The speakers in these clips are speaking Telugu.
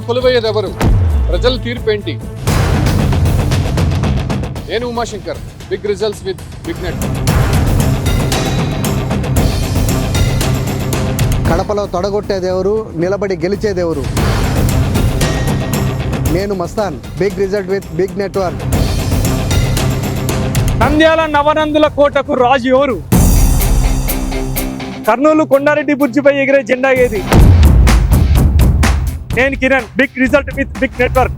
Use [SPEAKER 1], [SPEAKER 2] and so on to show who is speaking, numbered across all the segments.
[SPEAKER 1] కొలువయ్యేదెవరు? ప్రజల తీర్పేంటి? నేను Umashankar. Big results with big net.
[SPEAKER 2] కడపలో తొడగొట్టేదెవరు, నిలబడి గెలిచేదెవరు? నేను Mastan. Big result with big network.
[SPEAKER 3] Nandyal నవనందుల కోటకు రాజు ఎవరు? కర్నూలు కొండారెడ్డి బుర్జిపై ఎగిరే జెండా ఏది? నేను Kiran. Big result with big network.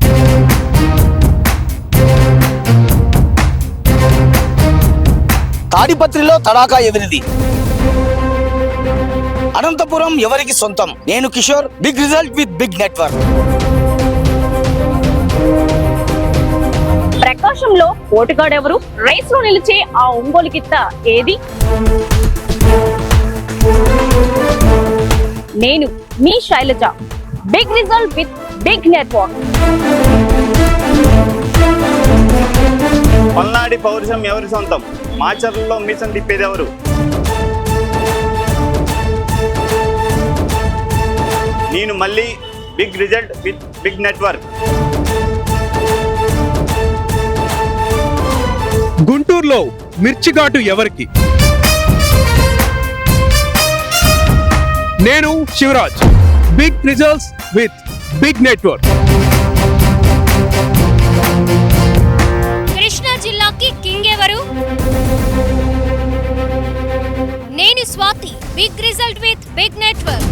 [SPEAKER 4] తాడిపత్రిలో తడాకా ఎవరిది? అనంతపురం ఎవరికి సొంతం? నేను Kishore. Big result with big network.
[SPEAKER 5] ప్రకాశంలో పోటుగాడెవరు? రేస్ లో నిలిచే ఆ ఒంగోలు గిత్త ఏది? నేను మీ Sailaja. Big result with big network.
[SPEAKER 6] పల్నాడి పౌరుషం ఎవరి సొంతం? మాచర్లలో మిషన్ తిప్పేది ఎవరు? నేను మళ్ళీ. Big result with big network.
[SPEAKER 3] గుంటూరులో మిర్చిఘాటు ఎవరికి? నేను Sivaraj. Big results with big network.
[SPEAKER 7] Krishna జిల్లాకి కింగ్ ఎవరు? నేను Swathi. Big result with big network.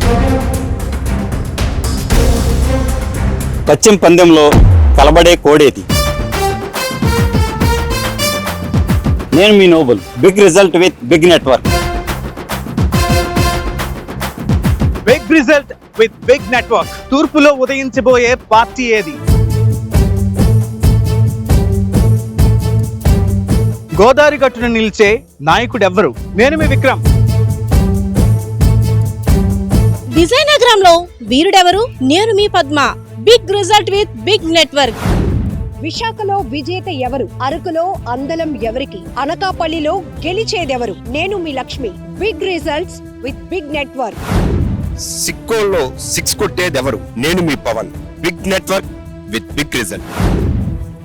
[SPEAKER 6] పశ్చిమ పందెంలో కలబడే కోడేది? నేను మీ Noble. Big result with big network.
[SPEAKER 3] Big result with big network. తూర్పులో ఉదయించబోయే పార్టీ ఏది? గోదావరి గట్టున నిలిచే నాయకుడు ఎవ్వరు? నేను మీ విక్రమ్.
[SPEAKER 8] విజయనగరంలో వీరుడెవరు? నేను మీ Padma. Big result with big network.
[SPEAKER 9] విశాఖలో విజేత ఎవరు? అరకులో అందలం ఎవరికి? అనకాపల్లిలో గెలిచేదెవరు? నేను మీ Lakshmi. Big results with big network.
[SPEAKER 10] సిక్కోల్లో సిక్స్ కొట్టేదెవరు? నేను మీ Pavan. Big network with big result.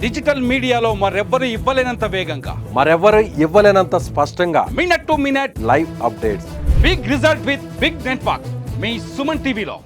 [SPEAKER 11] Digital మీడియాలో మరెవ్వరు ఇవ్వలేనంత వేగంగా,
[SPEAKER 12] మరెవ్వరు ఇవ్వలేనంత స్పష్టంగా
[SPEAKER 11] minute to minute
[SPEAKER 12] live updates.
[SPEAKER 11] Big result with big network మీ సుమన్ టీవీలో.